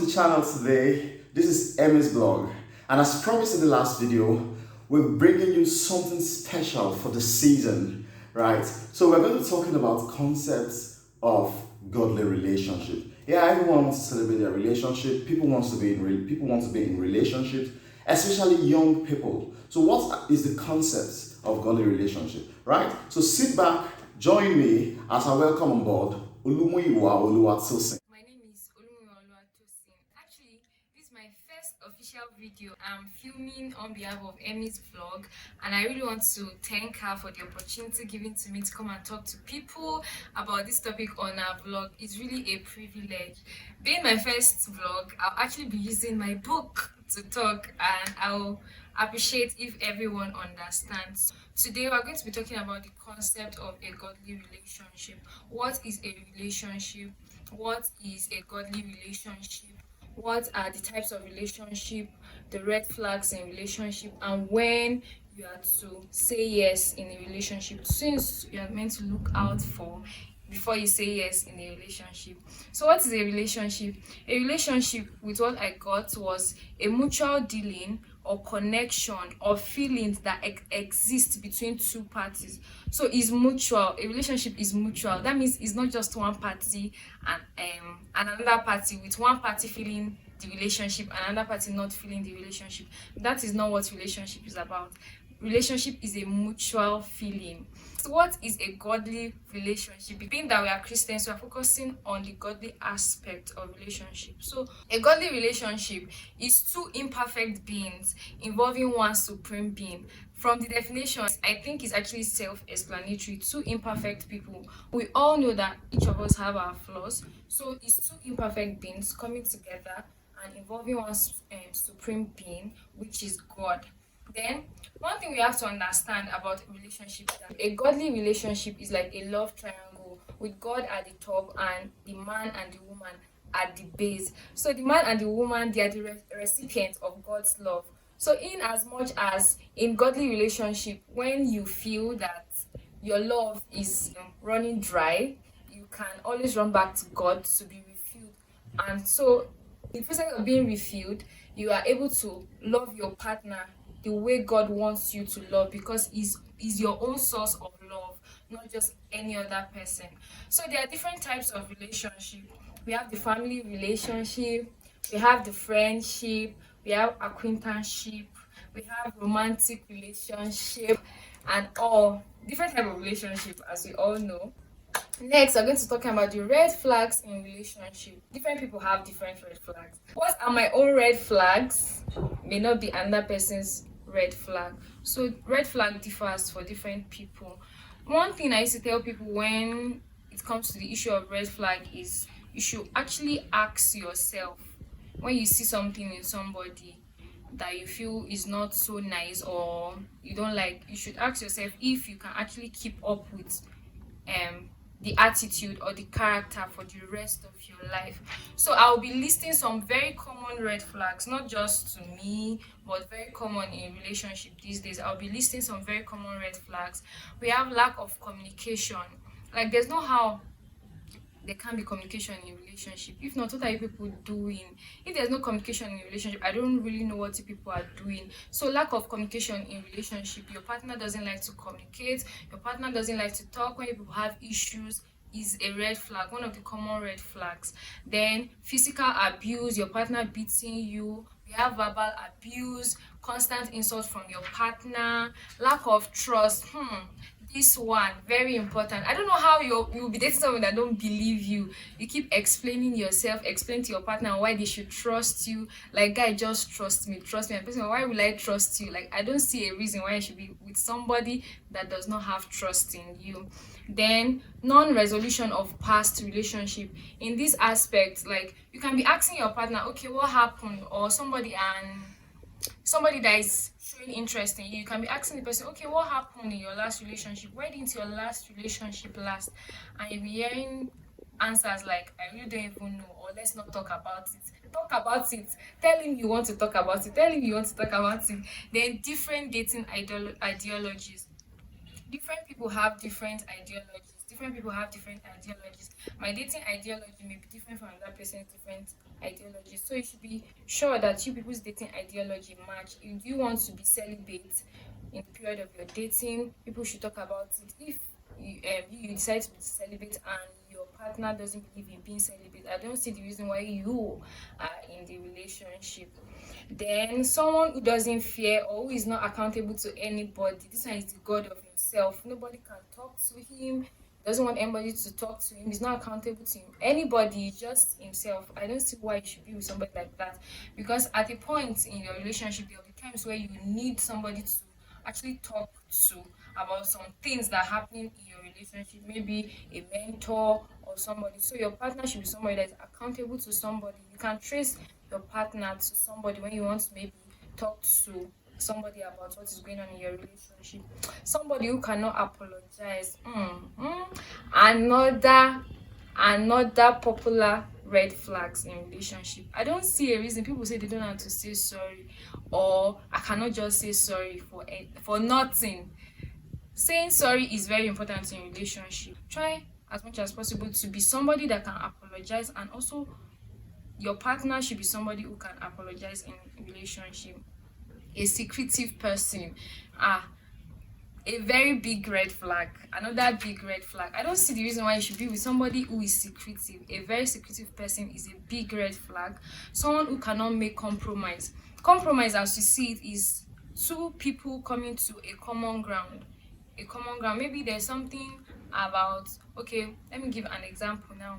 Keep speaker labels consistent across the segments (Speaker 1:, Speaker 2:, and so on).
Speaker 1: to the channel today. This is Emmy's blog, and as promised in the last video, we're bringing you something special for the season, right? So we're going to be talking about concepts of godly relationship. Yeah, everyone wants to celebrate their relationship. People want to be in relationships, especially young people. So what is the concept of godly relationship, right? So sit back, join me as I welcome on board Olumuyiwa Oluwatosin.
Speaker 2: My name is Olumuyiwa Oluwatosin. Actually, this is my first official video I'm filming on behalf of Emmy's vlog, and I really want to thank her for the opportunity given to me to come and talk to people about this topic on our vlog. It's really a privilege. Being my first vlog, I'll actually be using my book to talk, and I'll appreciate if everyone understands. Today we're going to be talking about the concept of a godly relationship. What is a relationship? What is a godly relationship? What are the types of relationship, the red flags in relationship, and when you are to say yes in a relationship, since you are meant to look out for before you say yes in a relationship. So what is a relationship? A relationship, with what I got, was a mutual dealing or connection or feelings that exist between two parties. So it's mutual. A relationship is mutual. That means it's not just one party and another party, with one party feeling the relationship and another party not feeling the relationship. That is not what relationship is about. Relationship is a mutual feeling. So what is a godly relationship? Being that we are Christians, we are focusing on the godly aspect of relationship. So a godly relationship is two imperfect beings involving one supreme being. From the definition, I think it's actually self-explanatory. Two imperfect people. We all know that each of us have our flaws. So it's two imperfect beings coming together and involving one supreme being, which is God. Then, one thing we have to understand about a relationship is that a godly relationship is like a love triangle with God at the top and the man and the woman at the base. So the man and the woman, they are the recipients of God's love. So in as much as in godly relationship, when you feel that your love is running dry, you can always run back to God to be refilled. And so in the process of being refilled, you are able to love your partner the way God wants you to love, because is your own source of love, not just any other person. So there are different types of relationship. We have the family relationship, we have the friendship, we have acquaintanceship, we have romantic relationship, and all different type of relationship, as we all know. Next, we're going to talk about the red flags in relationship. Different people have different red flags. What are my own red flags may not be another person's red flag. So red flag differs for different people. One thing I used to tell people when it comes to the issue of red flag is you should actually ask yourself, when you see something in somebody that you feel is not so nice or you don't like, you should ask yourself if you can actually keep up with the attitude or the character for the rest of your life. So I'll be listing some very common red flags, not just to me, but very common in relationship these days. I'll be listing some very common red flags. We have lack of communication. Like, there's no how there can be communication in relationship. If not, what are you people doing? If there's no communication in relationship, I don't really know what you people are doing. So lack of communication in relationship, your partner doesn't like to communicate, your partner doesn't like to talk when you people have issues, is a red flag, one of the common red flags. Then physical abuse, your partner beating you. We have verbal abuse, constant insults from your partner, lack of trust. This one, very important. I don't know how you'll be dating someone that don't believe you. You keep explaining yourself, explain to your partner why they should trust you. Like, guy, just trust me. And person, why will I trust you? Like, I don't see a reason why I should be with somebody that does not have trust in you. Then non-resolution of past relationship. In this aspect, like, you can be asking your partner, okay, what happened? Or somebody that is showing interest in you, you can be asking the person, okay, what happened in your last relationship? Why didn't your last relationship last? And you'll be hearing answers like, I really don't even know, or let's not talk about it. Talk about it. Tell him you want to talk about it. Then different dating ideologies. Different people have different ideologies. different people have different ideologies. My dating ideology may be different from another person's different ideology. So you should be sure that you people's dating ideology match. If you want to be celibate in the period of your dating, people should talk about it. If you decide to be celibate and your partner doesn't believe in being celibate, I don't see the reason why you are in the relationship. Then someone who doesn't fear or who is not accountable to anybody, this one is the god of himself. Nobody can talk to him. Doesn't want anybody to talk to him. He's not accountable to anybody, just himself. I don't see why you should be with somebody like that, because at a point in your relationship there will be times where you need somebody to actually talk to about some things that are happening in your relationship, maybe a mentor or somebody. So your partner should be somebody that is accountable to somebody. You can trace your partner to somebody when you want to maybe talk to somebody about what is going on in your relationship. Somebody who cannot apologize. Another popular red flags in relationship. I don't see a reason people say they don't have to say sorry, or I cannot just say sorry for nothing. Saying sorry is very important in relationship. Try as much as possible to be somebody that can apologize, and also your partner should be somebody who can apologize in relationship. A secretive person, a very big red flag. Another big red flag. I don't see the reason why you should be with somebody who is secretive. A very secretive person is a big red flag. Someone who cannot make compromise. Compromise, as you see it, is two people coming to a common ground. A common ground. Maybe there's something about, okay, let me give an example now.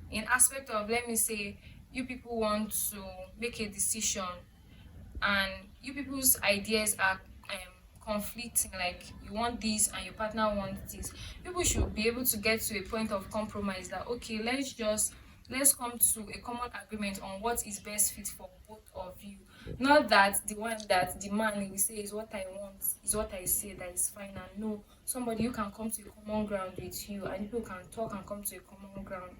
Speaker 2: In aspect of, let me say, you people want to make a decision and you people's ideas are conflicting, like you want this and your partner wants this. People should be able to get to a point of compromise that, okay, let's come to a common agreement on what is best fit for both of you. Not that the one that the man will say is what I want, is what I say, that is fine. And no, somebody who can come to a common ground with you and people can talk and come to a common ground.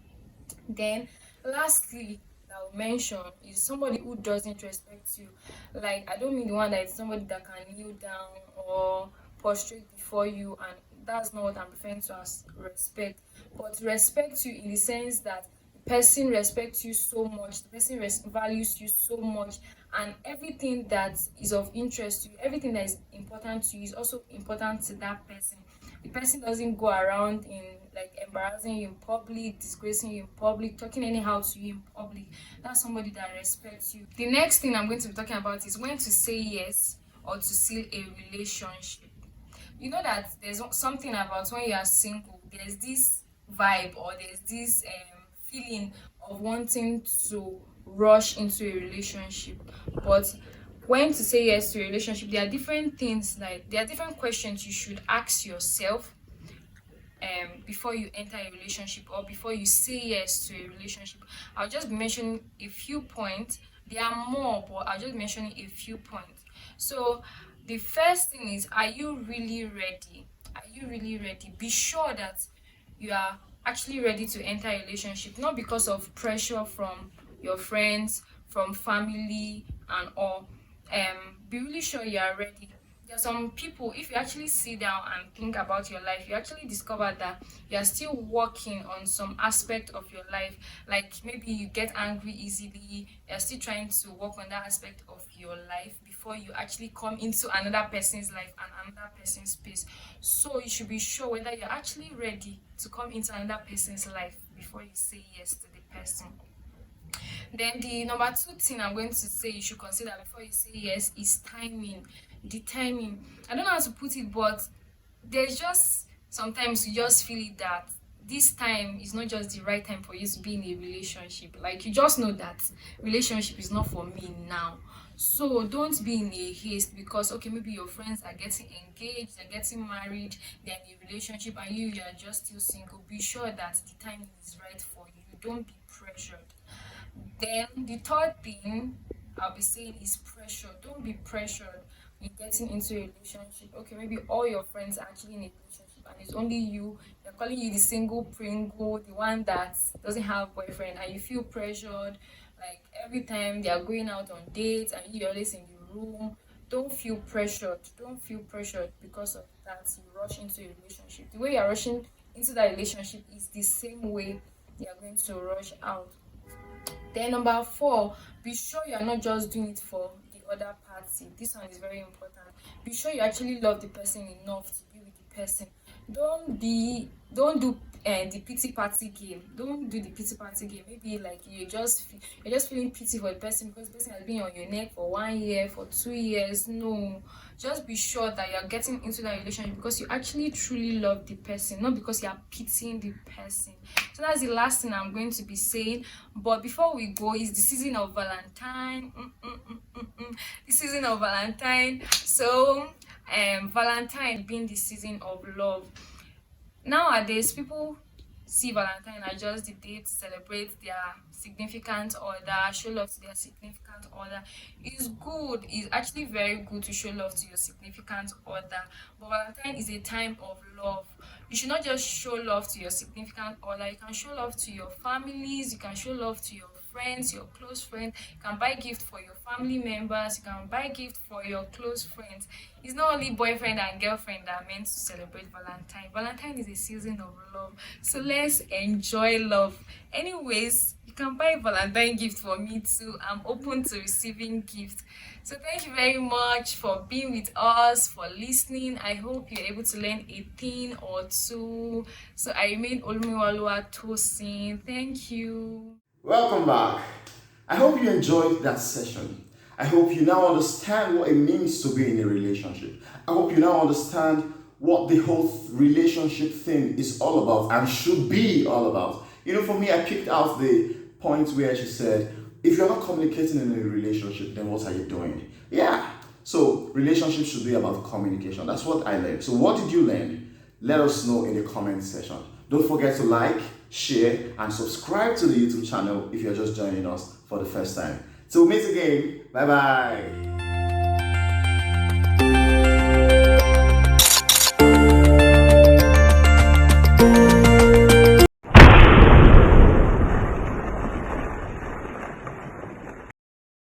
Speaker 2: Then lastly, I'll mention is somebody who doesn't respect you. Like, I don't mean the one that is somebody that can kneel down or prostrate before you, and that's not what I'm referring to as respect. But respect you in the sense that the person respects you so much, the person values you so much, and everything that is of interest to you, everything that is important to you is also important to that person. The person doesn't go around in like embarrassing you in public, disgracing you in public, talking anyhow to you in public. That's somebody that respects you. The next thing I'm going to be talking about is when to say yes or to seal a relationship. You know that there's something about when you are single, there's this vibe or there's this feeling of wanting to rush into a relationship. But when to say yes to a relationship, there are different things, like there are different questions you should ask yourself before you enter a relationship or before you say yes to a relationship. I'll just be mentioning a few points. There are more, but I'll just mention a few points. So the first thing is, are you really ready? Are you really ready? Be sure that you are actually ready to enter a relationship, not because of pressure from your friends, from family and all. Be really sure you are ready. There are some people, if you actually sit down and think about your life, you actually discover that you are still working on some aspect of your life. Like maybe you get angry easily, you're still trying to work on that aspect of your life before you actually come into another person's life and another person's space. So you should be sure whether you're actually ready to come into another person's life before you say yes to the person. Then the number two thing I'm going to say you should consider before you say yes is timing. The timing. I don't know how to put it, but there's just sometimes you just feel it that this time is not just the right time for you to be in a relationship. Like you just know that relationship is not for me now. So don't be in a haste because okay, maybe your friends are getting engaged, they're getting married, they're in a relationship, and you are just still single. Be sure that the timing is right for you. Don't be pressured. Then the third thing I'll be saying is pressure. Don't be pressured in getting into a relationship. Okay, maybe all your friends are actually in a relationship and it's only you. They're calling you the single Pringle, the one that doesn't have boyfriend, and you feel pressured. Like every time they are going out on dates and you're always in the room. Don't feel pressured. Don't feel pressured because of that. You rush into a relationship. The way you're rushing into that relationship is the same way you are going to rush out. Then number 4, be sure you are not just doing it for the other party. This one is very important. Be sure you actually love the person enough to be with the person. Don't do the pity party game. Don't do the pity party game. Maybe like you're just feeling pity for the person because the person has been on your neck for 1 year, for 2 years. No, just be sure that you're getting into that relationship because you actually truly love the person, not because you are pitying the person. So that's the last thing I'm going to be saying. But before we go, it's the season of Valentine. The season of Valentine. So Valentine being the season of love. Nowadays, people see Valentine as just the day to celebrate their significant other, show love to their significant other. It's good, it's actually very good to show love to your significant other. But Valentine is a time of love. You should not just show love to your significant other, you can show love to your families, you can show love to your friends, your close friends. You can buy gift for your family members, you can buy gift for your close friends. It's not only boyfriend and girlfriend that are meant to celebrate Valentine. Valentine is a season of love, so let's enjoy love. Anyways, you can buy Valentine gift for me too. I'm open to receiving gifts. So thank you very much for being with us, for listening. I hope you're able to learn a thing or two. So I remain Olumuyiwa Oluwatosin. Thank you.
Speaker 1: Welcome back. I hope you enjoyed that session. I hope you now understand what it means to be in a relationship. I hope you now understand what the whole relationship thing is all about and should be all about. For me, I picked out the point where she said, if you're not communicating in a relationship, then what are you doing? Yeah. So relationships should be about communication. That's what I learned. So what did you learn? Let us know in the comment section. Don't forget to like, share, and subscribe to the YouTube channel if you're just joining us for the first time. Till we meet again. Bye bye.